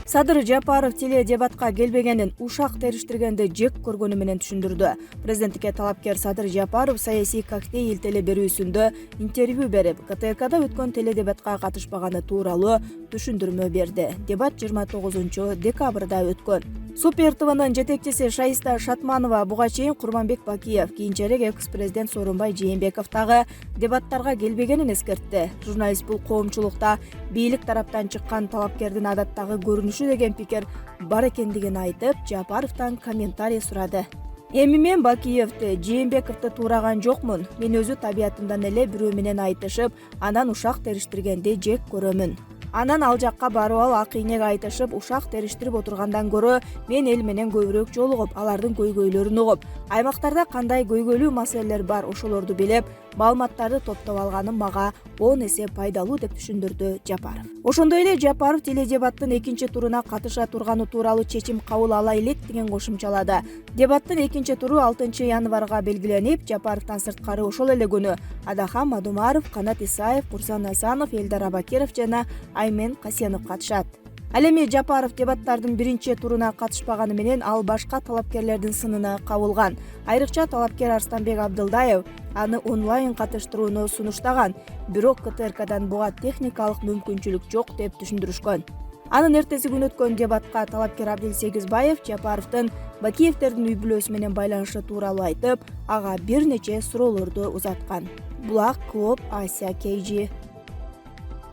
Садыр Жапаров теледебатка келбегенин ушак териштиргенди жек көргөнү менен түшүндүрдү. Президенттикке талапкер Садыр Жапаров саясий коктейль телеберүүсүндө интервью берип, КТРКда өткөн теледебатка катышпаганы тууралуу түшүндүрмө берди. Дебат 29 декабрда өткөн. Супер ТВнын жетекчиси Шайиста Шатманова буга чейин Курманбек Бакиев, кийинчерээк экс-президент Сооронбай Жээнбеков дагы дебаттарга келбегенин эскертти. Журналист бул коомчулукта бийлик тараптан чыккан талапкердин адаттагы көрүнүшү деген пикир бар экендигин айтып, Жапаровдон комментарий сурады. Эми мен Бакиевди, Жээнбековду туураган жокмун. Мен өзү табиятымдан эле бирөө менен айтышып, анан ушак териштиргенди жек көрөмүн. Анан ал жакка барып алып ак ийнек айтышып, ушак териштирип отургандан көрө мен эл менен көбүрөөк жолугуп, алардын көйгөйлөрүн угуп, аймактарда кандай көйгөйлүү маселелер бар ошолорду билип, маалыматтарды топтоп алганым мага 10 эсе пайдалуу деп түшүндүрдү Жапаров. Ошондой эле Жапаров теледебаттын экинчи туруна катыша турганы тууралуу чечим кабыл ала элек деген кошумчалады. Дебаттын экинчи туру 6 январга белгиленип, Жапаровдон сырткары ошол эле күнү Адахан Мадумаров, Канат Исаев, Курсан Асанов, Элдар Абакиров жана Аймен Касенов катышат. Ал эми Жапаров дебаттардын биринчи туруна катышпаганы менен ал башка талапкерлердин сынына кабылган. Айрыкча талапкер Арстанбек Абдылдаев аны онлайн катыштырууну сунуштаган, бирок КТРКдан буга техникалык мүмкүнчүлүк жок деп түшүндүрүшкөн. Анын эртеси күнү өткөн дебатка талапкер Абдил Сегизбаев Жапаровдун Бакиевдердин үй бүлөсү менен байланышы тууралуу айтып, ага бир нече суроолорду узаткан. Булак Клоп Ася Кейжи.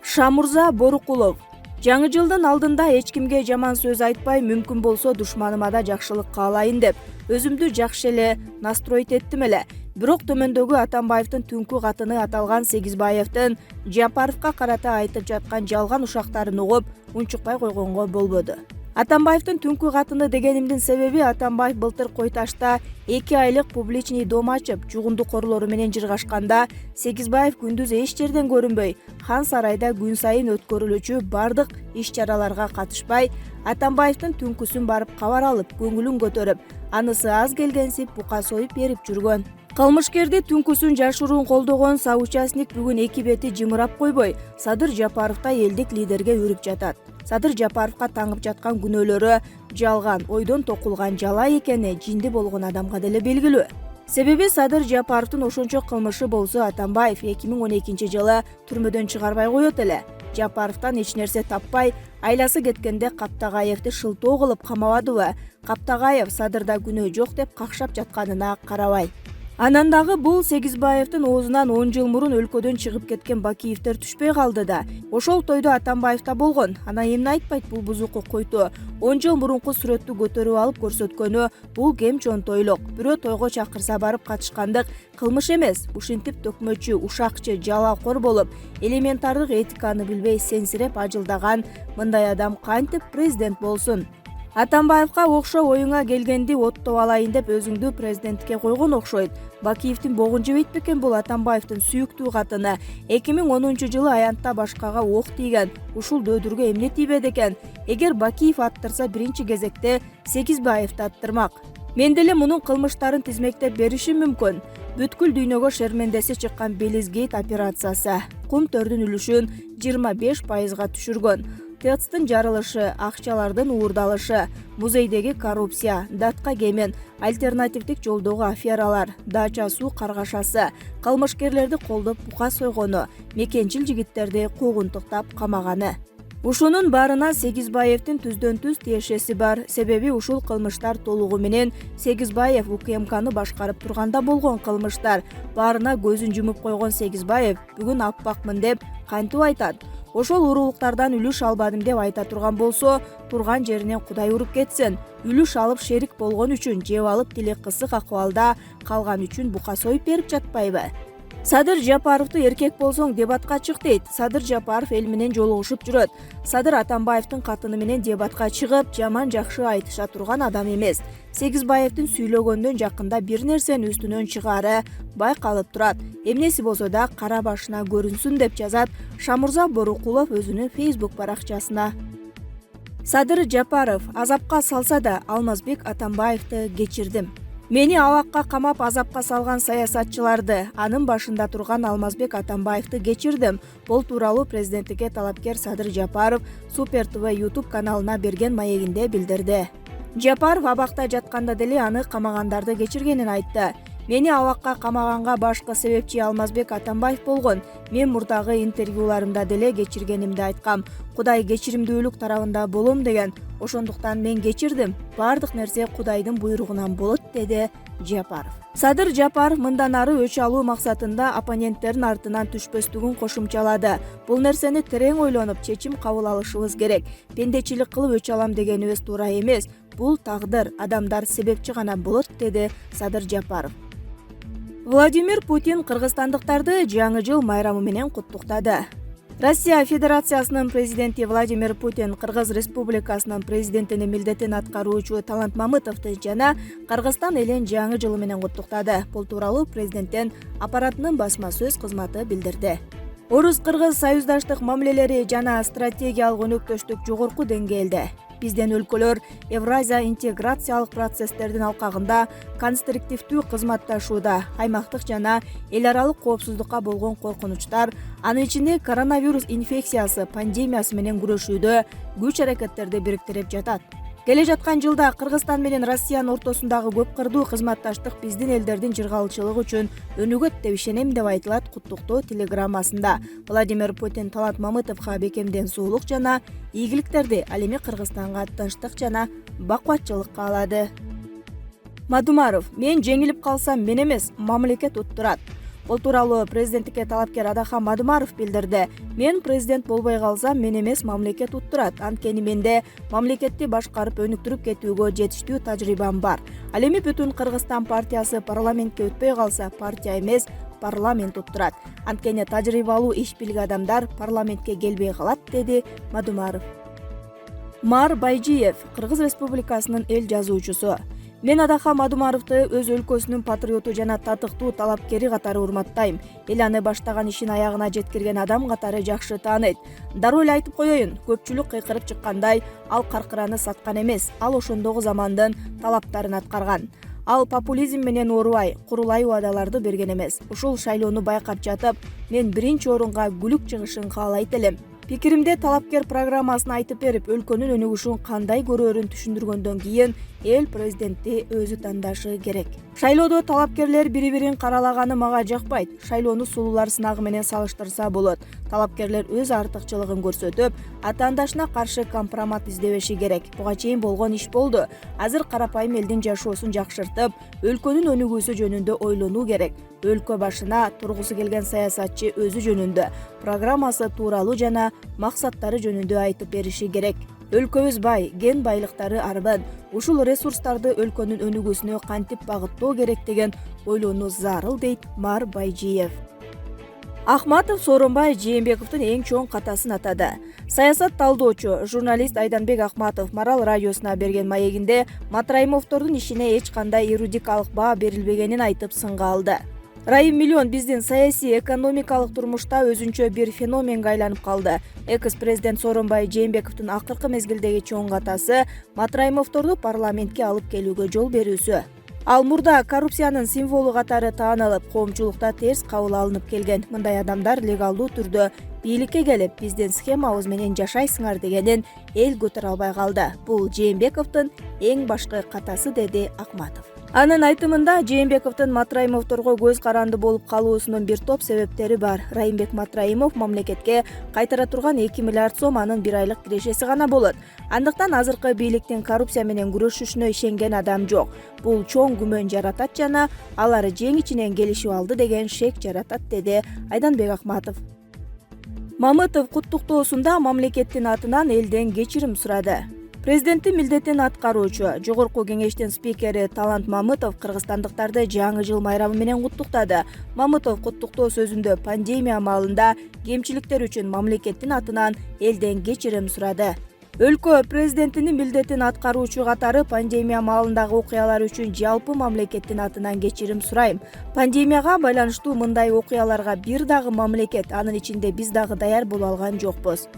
Шамурза Борукулов. Жаңы жылдын алдында эч кимге жаман сөз айтпай, мүмкүн болсо душманыма да жакшылык каалайын деп, өзүмдү жакшы эле настроить эттим эле. Бирок төмөндөгү Атамбаевдин түнкү катыны аталган Сегизбаевдин Жапаровго карата айтып жаткан жалган ушактарын угуп, унчукпай койгонго болбоду. Атамбаевдин түнкү катыны дегенимдин себеби Атамбаев былтыр Кой Ташта 2 айлык публичный дом ачып, жугундукорлору менен жыргашканда, Сегизбаев күндүз эч жерден көрүнбөй, Хан сарайда күн сайын өткөрүлүүчү бардык иш-чараларга катышпай, Атамбаевдин түнкүсүн барып кабар алып, көңүлүн көтөрүп, анысы аз келгенсип бука союп берип жүргөн. Кылмышкерди түнкүсүн жашыруун колдогон соучастник бүгүн эки бети жымырап койбой, Садыр Жапаровдай элдик лидерге үрүп жатат. Садыр Жапаровго таңып жаткан күнөөлөрү жалган, ойдон токулган жала экени жинди болгон адамга деле белгилүү. Себеби Садыр Жапаровдун ошончо кылмышы болсо Атамбаев 2012 жылы түрмөдөн чыгарбай коет эле. Жапаровдон эч нерсе таппай, айласы кеткенде Каптагаевди шылтоо кылып камабадыбы? Каптагаев Садырда күнөө жок деп какшап жатканына карабай. Анан дагы бул Сегизбаевдин оозунан 10 жыл мурун өлкөдөн чыгып кеткен Бакиевдер түшпөй калды да. Ошол тойдо Атамбаев да болгон. Анан эмне айтпайт бул бузуку който. 10 жыл мурунку сүрөттү көтөрүп алып көрсөткөнү бул кем чонтойлук. Бирөө тойго чакырса барып катышкандык кылмыш эмес. Ушинтип төкмөчү, ушакчы, жалакор болуп, элементардык этиканы билбей сенсиреп ажылдаган мындай адам кантип президент болсун? Атамбаевга окшоо оюңа келгенди оттоп алайын деп өзүңдү президентке койгон окшойт. Бакиевдин богун жебейт бекен бул Атамбаевдин сүйүктүү катыны. 2010 жылы аянтта башкага ок тийген. Ушул дөөдүргө эмне тийбейт экен? Эгер Бакиев аттырса биринчи кезекте Сегизбаевди аттырмак. Мен деле мунун кылмыштарын тизмектеп беришим мүмкүн. Бүткүл дүйнөгө шермендеси чыккан Белизгейт операциясы кум төрдүн үлүшүн 25%га түшүргөн. ТЭЦтин жарылышы, акчалардын уурдалышы, музейдеги коррупция, датка кемен, альтернативдик жолдогу афералар, дача суу каргашасы, кылмышкерлерди колдоп бука сойгону, мекенчил жигиттерди куугунтуктап камаганы. Ушунун баарына Сегизбаевдин түздөн-түз тиешеси бар. Себеби ушул кылмыштар толугу менен Сегизбаев УКМКны башкарып турганда болгон кылмыштар. Баарына көзүн жумуп койгон Сегизбаев бүгүн аппакмын деп кантип айтат? Ошол уруулуктардан үлүш албадым деп айта турган болсо, турган жеринен Кудай уруп кетсин. Үлүш алып шерик болгон үчүн, жеп алып тили кысык акыбалда калган үчүн бука союп берип жатпайбы? Садыр Жапаровду эркек болсоң дебатка чык дейт. Садыр Жапаров эл менен жолугушуп жүрөт. Садыр Атамбаевдин катыны менен дебатка чыгып, жаман жакшы айтыша турган адам эмес. Сегизбаевдин сүйлөгөндөн жакында бир нерсенин үстүнөн чыгаары байкалып турат. Эмнеси болсо да кара башына көрүнсүн деп жазат Шамурза Борукулов өзүнүн Facebook баракчасына. Садыр Жапаров азапка салса да Алмазбек Атамбаевди кечирдим. Мени абакка камап азапка салган саясатчыларды, анын башында турган Алмазбек Атамбаевди кечирдим. Бул тууралуу президенттикке талапкер Садыр Жапаров Супер ТВ YouTube каналына берген маегинде билдирди. Жапаров абакта жатканда деле аны камагандарды кечиргенин айтты. Мени абакка камаганга башкы себепчи Алмазбек Атамбаев болгон. Мен мурдагы интервьюларымда деле кечиргенимди айткам. Кудай кечиримдүүлүк тарабында болом деген. Ошондуктан мен кечирдим. Бардык нерсе Кудайдын буйругунан болот, деди Жапаров. Садыр Жапаров мындан ары өч алуу максатында оппоненттердин артынан түшпөстүгүн кошумчалады. Бул нерсени терең ойлонуп, чечим кабыл алышыбыз керек. Пендечилик кылып өч алам дегенибиз туура эмес. Бул тагдыр, адамдар себепчи гана болот, деди Садыр Жапаров. Владимир Путин кыргызстандыктарды жаңы жыл майрамы менен куттуктады. Россия Федерациясынын президенти Владимир Путин Кыргыз Республикасынын президентинин милдетин аткаруучу Талант Мамытовду жана Кыргызстан элин жаңы жылы менен куттуктады. Бул тууралуу президенттин аппаратынын басма сөз кызматы билдирди. Орус-кыргыз союздаштык мамилелери жана стратегиялык өнөктөштүк жогорку деңгээлде. Биздин өлкөлөр Евразия интеграциялык процесстердин алкагында конструктивдүү кызматташууда. Аймактык жана эл аралык коопсуздукка болгон коркунучтар, анын ичинде коронавирус инфекциясы пандемиясы менен күрөшүүдө күч аракеттерди бириктирип жатат. Келе жаткан жылда Кыргызстан менен Россиянын ортосундагы көп кырдуу кызматташтык биздин элдердин жыргалчылыгы үчүн өнүгөт деп ишенем, деп айтылат куттуктоо телеграммасында. Владимир Путин Талант Мамытовго бекемден сулук жана ийгиликтерди, ал эми Кыргызстанга тынчтык жана бакубатчылык каалады. Мадумаров: мен жеңилип калсам мен эмес, мамлекет уттурат. Бул тууралуу президенттикке талапкер Адахан Мадумаров билдирди. Мен президент болбой калсам мен эмес, мамлекет уттурат. Анткени менде мамлекетти башкарып өнүктүрүп кетүүгө жетиштүү тажрыйбам бар. Ал эми бүтүн Кыргызстан партиясы парламентке өтпөй калса, партия эмес, парламент уттурат. Анткени тажрыйбалуу иш билги адамдар парламентке келбей калат, деди Мадумаров. Мар Байжиев, Кыргыз Республикасынын эл жазуучусу: мен Адахан Мадумаровду өз өлкөсүнүн патриоту жана татыктуу талапкери катары урматтайм. Эл аны баштаган ишин аягына жеткирген адам катары жакшы тааныйт. Дароо эле айтып коеюн, көпчүлүк кыйкырып чыккандай, ал каркыраны саткан эмес, ал ошондогу замандын талаптарын аткарган. Ал популизм менен оорубай, курулай убадаларды берген эмес. Ушул шайлоону байкап жатып, мен биринчи орунга күлүк чыгышын каалайт элем. Пикиримде талапкер программасын айтып берип, өлкөнүн өнүгүшүн кандай көрөөрүн түшүндүргөндөн кийин эл президентти өзү тандашы керек. Шайлоодо талапкерлер бири-бирин каралаганы мага жакпайт. Шайлоону сулуулар сынагы менен салыштырса болот. Талапкерлер өз артыкчылыгын көрсөтүп, атаандашына каршы компромат издебеши керек. Буга чейин болгон иш болду. Азыр карапайым элдин жашоосун жакшыртып, өлкөнүн өнүгүүсү жөнүндө ойлонуу керек. Өлкө башына тургусу келген саясатчы өзү жөнүндө, программасы тууралуу жана максаттары жөнүндө айтып бериши керек. Өлкөбүз бай, кен байлыктары арбын. Ушул ресурстарды өлкөнүн өнүгүүсүнө кантип багыттоо керек деген ойлонуу зарыл, дейт Мар Байжиев. Ахматов Сооронбай Жээнбековдун эң чоң катасын атады. Саясат талдоочу, журналист Айданбек Ахматов Марал радиосуна берген маегинде Матраимовдордун ишине эч кандай юридикалык баа берилбегенин айтып сынга алды. Райым миллион биздин саясий экономикалык турмушта өзүнчө бир феноменге айланып калды. Экс-президент Сооронбай Жээнбековдун акыркы мезгилдеги чоң катасы Матраимовдорду парламентке алып келүүгө жол берүүсү. Ал мурда коррупциянын символу катары таанылып, коомчулукта терс кабыл алынып келген. Мындай адамдар легалдуу түрдө бийликке келип, биздин схемабыз менен жашайсыңар дегенин эл көтөрө албай калды. Бул Жээнбековдун эң башкы катасы, деди Ахматов. Анын айтымында Жээнбековдун Матраимовдорго көз каранды болуп калуусунун бир топ себептери бар. Райымбек Матраимов мамлекетке кайтара турган 2 миллиард сом анын бир айлык кирешеси гана болот. Андыктан азыркы бийликтин коррупция менен күрөшүшүнө ишенген адам жок. Бул чоң күмөн жаратат жана алар жең ичинен келишип алды деген шек жаратат, деди Айданбек Ахматов. Мамытов куттуктоосунда мамлекеттин атынан элден кечирим сурады. Президенттин милдетин аткаруучу Жогорку кеңештин спикери Талант Мамытов кыргызстандыктарды жаңы жыл майрамы менен куттуктады. Мамытов куттуктоо сөзүндө пандемия маалында кемчиликтер үчүн мамлекеттин атынан элден кечирим сурады. Өлкө президентинин милдетин аткаруучу катары пандемия маалындагы окуялар үчүн жалпы мамлекеттин атынан кечирим сурайм. Пандемияга байланыштуу мындай окуяларга бир дагы мамлекет, анын ичинде биз дагы даяр боло алган жокпуз.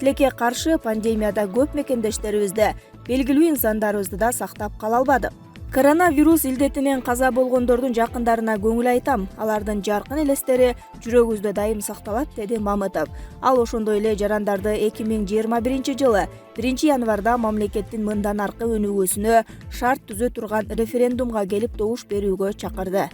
Тилекке каршы пандемияда көп мекендештерибизди, белгилүү инсандарыбызды да сактап кала албадык. Коронавирус илдетинен каза болгондордун жакындарына көңүл айтам. Алардын жаркын элестери жүрөгүбүздө дайым сакталат, деди Мамытов. Ал ошондой эле жарандарды 2021-жылы 1-январда мамлекеттин мындан аркы өнүгүүсүнө шарт түзө турган референдумга келип добуш берүүгө чакырды.